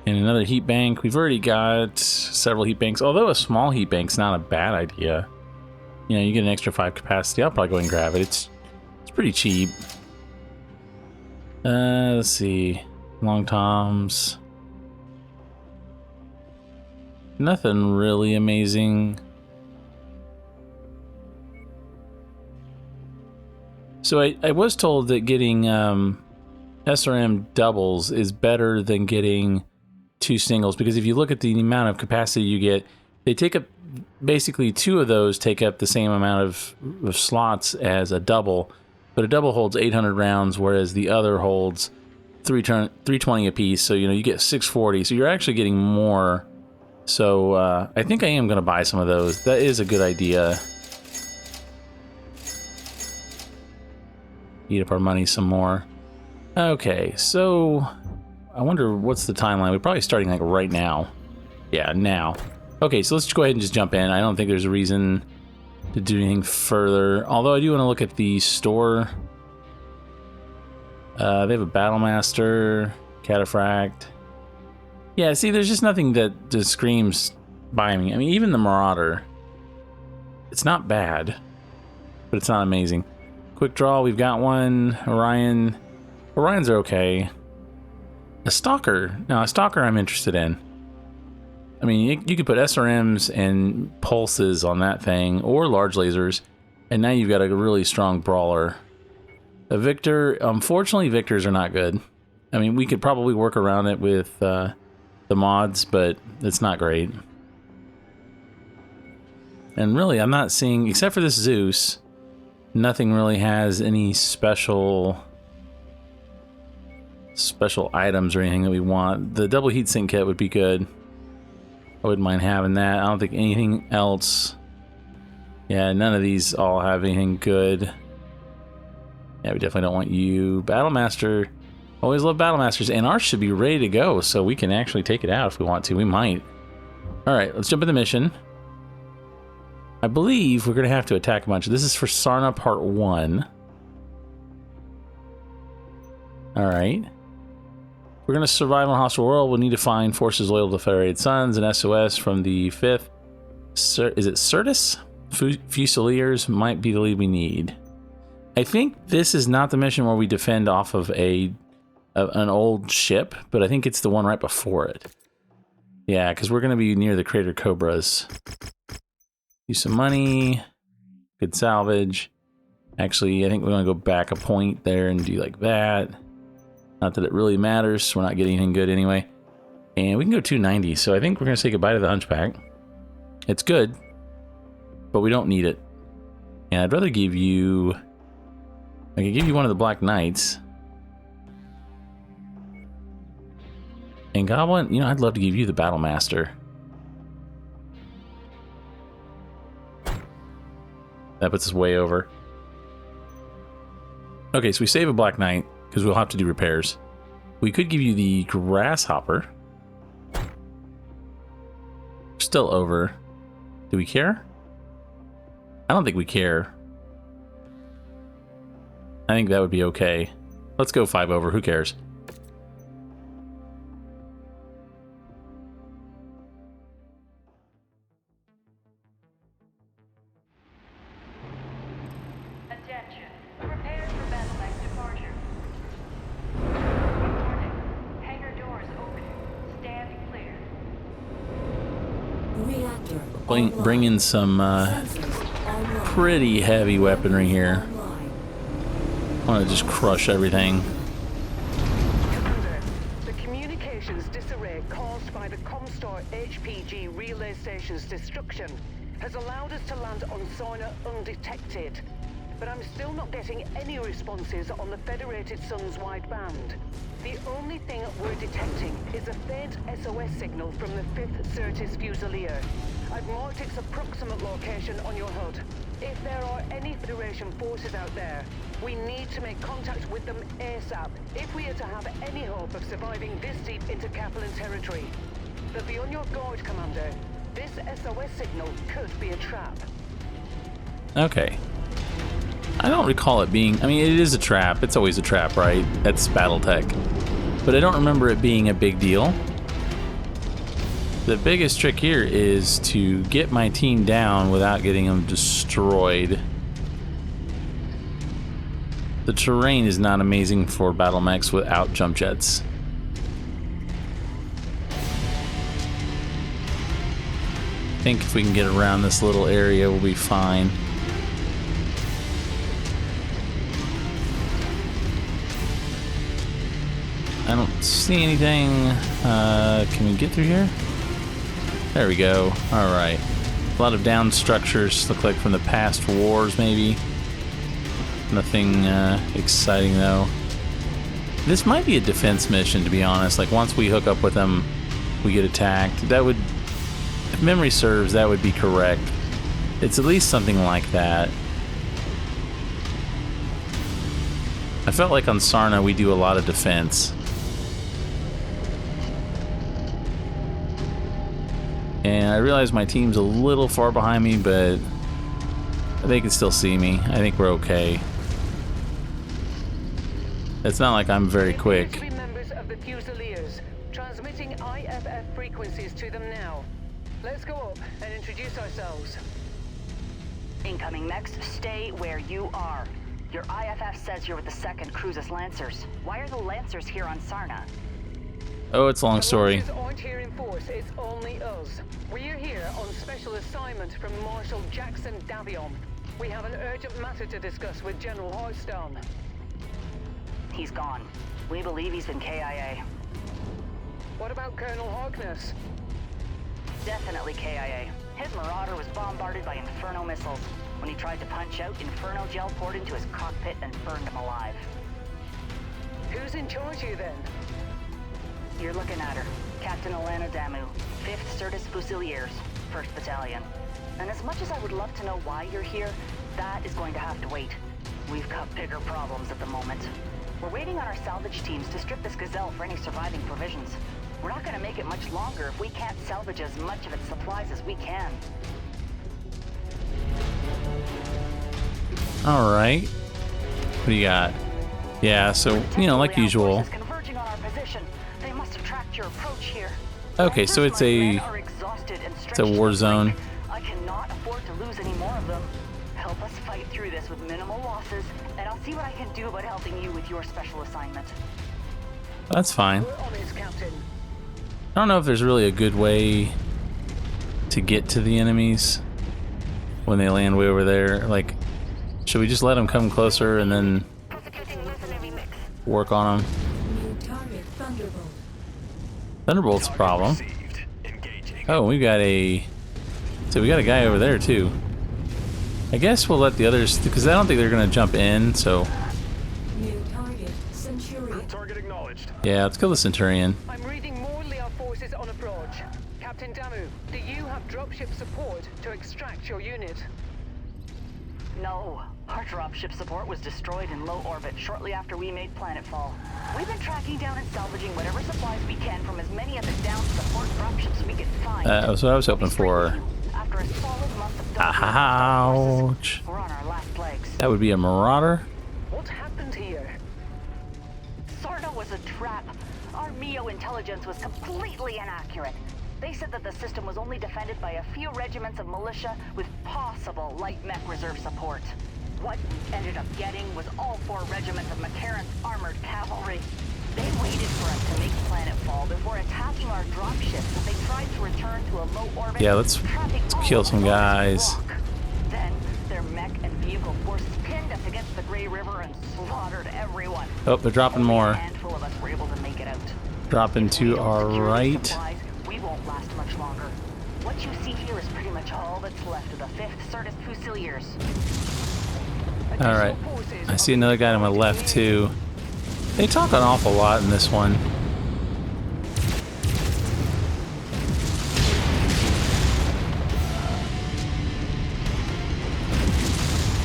And another heat bank. We've already got several heat banks, although a small heat bank's not a bad idea. You know, you get an extra 5 capacity. I'll probably go and grab it. It's pretty cheap. Let's see. Long toms. Nothing really amazing. So I was told that getting SRM doubles is better than getting 2 singles, because if you look at the amount of capacity you get, they take up basically 2 of those take up the same amount of slots as a double, but a double holds 800 rounds, whereas the other holds 320 apiece. So you know, you get 640. So you're actually getting more. So I think I am going to buy some of those. That is a good idea. Eat up our money some more. Okay, so I wonder what's the timeline. We're probably starting like right now. Yeah, now. Okay, so let's just go ahead and just jump in. I don't think there's a reason to do anything further. Although I do want to look at the store. They have a Battlemaster, Cataphract. Yeah, see, there's just nothing that just screams by me. I mean, even the Marauder, it's not bad, but it's not amazing. Quick draw, we've got one. Orion. Orions are okay. A Stalker. Now, a Stalker I'm interested in. I mean, you could put SRMs and pulses on that thing, or large lasers, and now you've got a really strong brawler. A Victor, unfortunately, Victors are not good. I mean, we could probably work around it with the mods, but it's not great. And really, I'm not seeing, except for this Zeus, nothing really has any special items or anything that we want. The double heatsink kit would be good. I wouldn't mind having that. I don't think anything else. Yeah, none of these all have anything good. Yeah, we definitely don't want you. Battlemaster. Always love Battlemasters. And ours should be ready to go, so we can actually take it out if we want to. We might. Alright, let's jump in the mission. I believe we're going to have to attack a bunch. This is for Sarna Part 1. Alright. We're going to survive on a hostile world. We'll need to find forces loyal to Federated Suns and SOS from the 5th. Is it Certus? Fusiliers might be the lead we need. I think this is not the mission where we defend off of an old ship, but I think it's the one right before it. Yeah, because we're going to be near the Crater Cobras. Use some money. Good salvage. Actually, I think we're going to go back a point there and do like that. Not that it really matters. We're not getting anything good anyway. And we can go 290, so I think we're going to say goodbye to the Hunchback. It's good, but we don't need it. And I'd rather give you... I could give you one of the Black Knights. And Goblin, you know, I'd love to give you the Battlemaster. That puts us way over. Okay, so we save a Black Knight, because we'll have to do repairs. We could give you the Grasshopper. Still over. Do we care? I don't think we care. I think that would be okay. Let's go 5 over. Who cares? Attention. Prepare for BattleMech departure. Warning. Hangar doors open. Stand clear. Reactor. Bring in some pretty heavy weaponry here. I want to just crush everything. Commander, the communications disarray caused by the Comstar HPG relay station's destruction has allowed us to land on Sarna undetected. But I'm still not getting any responses on the Federated Suns wideband. The only thing we're detecting is a faint SOS signal from the 5th Certus Fusilier. I've marked its approximate location on your HUD. If there are any Federation forces out there, we need to make contact with them ASAP if we are to have any hope of surviving this deep into Kaplan territory. But be on your guard, Commander. This SOS signal could be a trap. Okay. I don't recall it being... I mean, it is a trap. It's always a trap, right? That's Battletech. But I don't remember it being a big deal. The biggest trick here is to get my team down without getting them destroyed. The terrain is not amazing for BattleMechs without jump jets. I think if we can get around this little area, we'll be fine. I don't see anything. Can we get through here? There we go. Alright. A lot of down structures, look like from the past wars, maybe. Nothing exciting, though. This might be a defense mission, to be honest. Like, once we hook up with them, we get attacked. That would... If memory serves, that would be correct. It's at least something like that. I felt like on Sarna, we do a lot of defense. And I realize my team's a little far behind me, but they can still see me. I think we're okay. It's not like I'm very quick. To be members of the Fusiliers, transmitting IFF frequencies to them now. Let's go up and introduce ourselves. Incoming mechs, stay where you are. Your IFF says you're with the 2nd Cruises Lancers. Why are the Lancers here on Sarna? Oh, it's a long story. The Lancers aren't here in force, it's only us. We're here on special assignment from Marshal Jackson Davion. We have an urgent matter to discuss with General Heartstone. He's gone. We believe he's been KIA. What about Colonel Harkness? Definitely KIA. His Marauder was bombarded by Inferno missiles. When he tried to punch out, Inferno gel poured into his cockpit and burned him alive. Who's in charge here then? You're looking at her. Captain Alana Damu, 5th Certus Fusiliers, 1st Battalion. And as much as I would love to know why you're here, that is going to have to wait. We've got bigger problems at the moment. We're waiting on our salvage teams to strip this Gazelle for any surviving provisions. We're not going to make it much longer if we can't salvage as much of its supplies as we can. All right. What do you got? Yeah, so, you know, like usual. Converging on our position. They must have tracked your approach here. Okay, so it's a war zone. I cannot afford to lose any more of them. Help us fight through this with minimal losses, and I'll see what I can do about helping you with your special assignment. That's fine. We're on it, Captain. I don't know if there's really a good way to get to the enemies when they land way over there. Like, should we just let them come closer and then work on them? Thunderbolt's a problem. Oh, we got a... So we got a guy over there too. I guess we'll let the others, because I don't think they're going to jump in, so... Target acknowledged. Yeah, let's kill the Centurion. I'm reading more Lear forces on approach. Captain Damu, do you have dropship support to extract your unit? No. Our dropship support was destroyed in low orbit shortly after we made planetfall. We've been tracking down and salvaging whatever supplies we can from as many of the down support dropships we could find. That's what I was hoping for. After a solid month of Ouch. we're on our last legs. That would be a Marauder? What happened here? Sarna was a trap. Our MEO intelligence was completely inaccurate. They said that the system was only defended by a few regiments of militia with possible light mech reserve support. What we ended up getting was all 4 regiments of McCarran's armored cavalry. They waited for us to make planetfall before attacking our dropships as they tried to return to a low orbit. Yeah, let's kill some guys. Then their mech and vehicle forces pinned us against the Grey River and slaughtered everyone. Oh, they're dropping more. A handful of us were able to make it out. Dropping to our right. Supplies, we won't last much longer. What you see here is pretty much all that's left of the 5th Certus Fusiliers. Alright. I see another guy to my left too. They talk an awful lot in this one.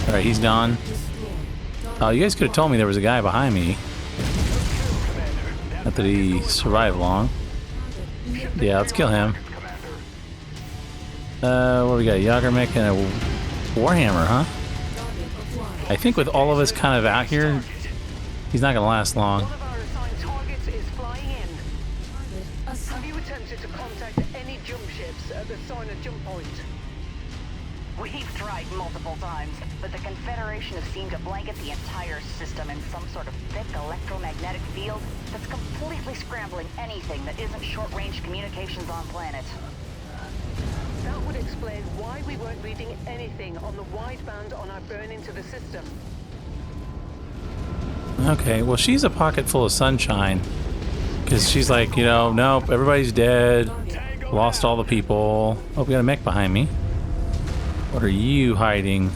Alright, he's gone. Oh, you guys could have told me there was a guy behind me. Not that he survived long. Yeah, let's kill him. What do we got? Yagermech and a Warhammer, huh? I think with all of us kind of out here, he's not gonna last long. One of our assigned targets is flying in. Have you attempted to contact any jump ships at the Sarna jump point? We've tried multiple times, but the Confederation has seemed to blanket the entire system in some sort of thick electromagnetic field that's completely scrambling anything that isn't short-range communications on planet. That would explain why we weren't reading anything on the wideband on our burn into the system. Okay, well she's a pocket full of sunshine. Because she's like, you know, nope, everybody's dead. Lost all the people. Oh, we got a mech behind me. What are you hiding?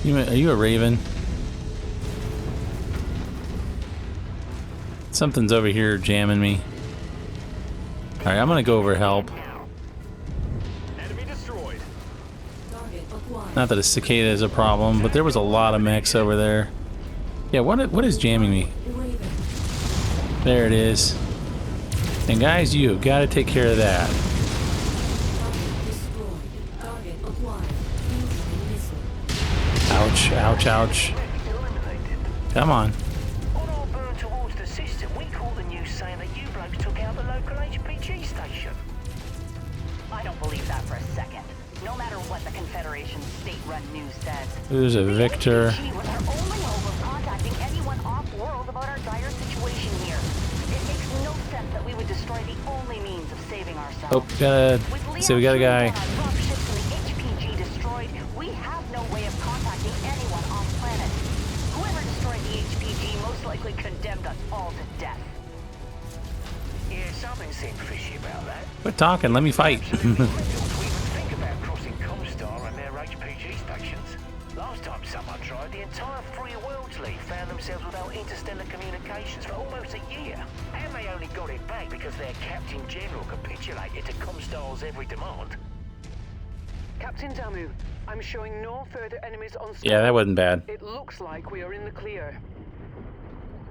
Are you a Raven? Something's over here jamming me. Alright, I'm gonna go over help. Enemy destroyed. Not that a cicada is a problem, but there was a lot of mechs over there. Yeah, what is jamming me? There it is. And guys, you have got to take care of that. Ouch, ouch, ouch. Come on. On our burn towards the system, we caught the news saying that you blokes took out the local HPG station. I don't believe that for a second. No matter what the Confederation's state-run news says. There's a Victor. The HPG was our only hope of contacting anyone off-world about our dire situation here. It makes no sense that we would destroy the only means of saving ourselves. Oh, so we got a guy. With dropships and the HPG destroyed, we have no way of contacting anyone off-planet. Whoever destroyed the HPG most likely condemned us all to death. Yeah, something seemed fishy about that. Quit talking, let me fight. We even think about crossing Comstar and their HPG stations. Last time someone tried, the entire Free Worlds League found themselves without interstellar communications for almost a year. And they only got it back because their Captain General capitulated to Comstar's every demand. Captain Damu, I'm showing no further enemies on screen. Yeah, that wasn't bad. It looks like we are in the clear.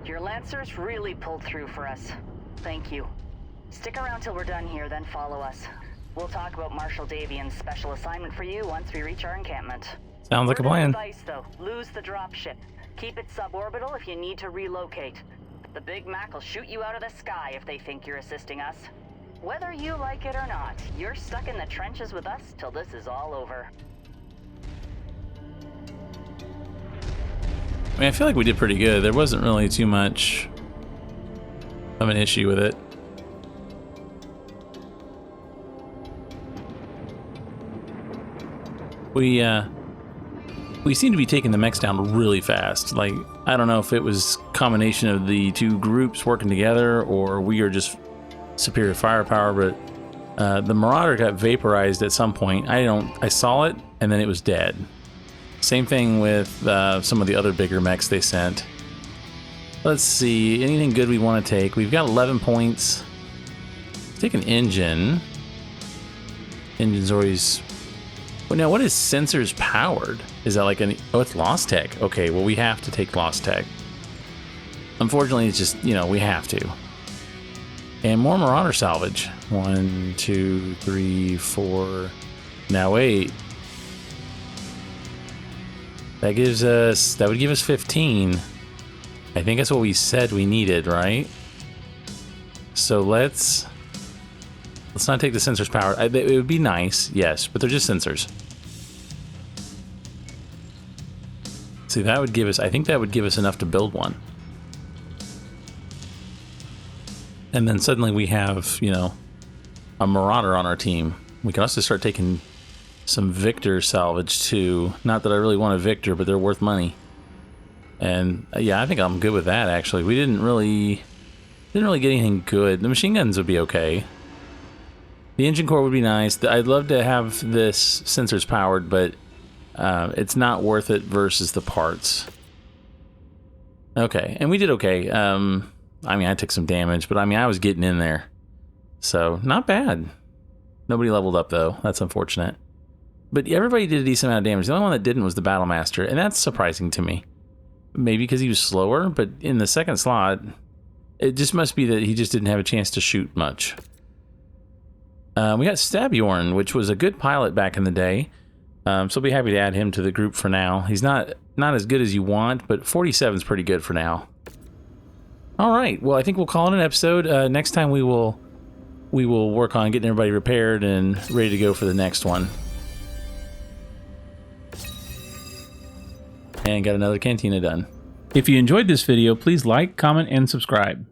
Your Lancers really pulled through for us. Thank you. Stick around till we're done here, then follow us. We'll talk about Marshal Davian's special assignment for you once we reach our encampment. Sounds like a Word of plan. advice, though. Lose the dropship. Keep it suborbital if you need to relocate. The Big Mac will shoot you out of the sky if they think you're assisting us. Whether you like it or not, you're stuck in the trenches with us till this is all over. I mean, I feel like we did pretty good. There wasn't really too much of an issue with it. We seem to be taking the mechs down really fast. Like, I don't know if it was combination of the two groups working together or we are just superior firepower, but the Marauder got vaporized at some point. I saw it and then it was dead. Same thing with some of the other bigger mechs they sent. Let's see, anything good we want to take? We've got 11 points. Let's take an engine. Engine's always... Well, now, what is sensors powered? Is that like an... Oh, it's Lost Tech. Okay, well, we have to take Lost Tech. Unfortunately, it's just, you know, we have to. And more Marauder salvage. 1, 2, 3, 4... Now, 8. That gives us... That would give us 15. I think that's what we said we needed, right? So let's not take the sensors powered. It would be nice, yes, but they're just sensors. See, that would give us... I think that would give us enough to build one. And then suddenly we have, you know, a Marauder on our team. We can also start taking some Victor salvage too. Not that I really want a Victor, but they're worth money. And yeah, I think I'm good with that, actually. We didn't really get anything good. The machine guns would be okay. The engine core would be nice. I'd love to have this sensors powered, but it's not worth it versus the parts. Okay, and we did okay. I mean, I took some damage, but I mean, I was getting in there. So, not bad. Nobody leveled up, though. That's unfortunate. But everybody did a decent amount of damage. The only one that didn't was the Battlemaster, and that's surprising to me. Maybe because he was slower, but in the second slot, it just must be that he just didn't have a chance to shoot much. We got Stabjorn, which was a good pilot back in the day. So I'll be happy to add him to the group for now. He's not as good as you want, but 47 is pretty good for now. All right, well, I think we'll call it an episode. Next time we will work on getting everybody repaired and ready to go for the next one. And got another cantina done. If you enjoyed this video, please like, comment, and subscribe.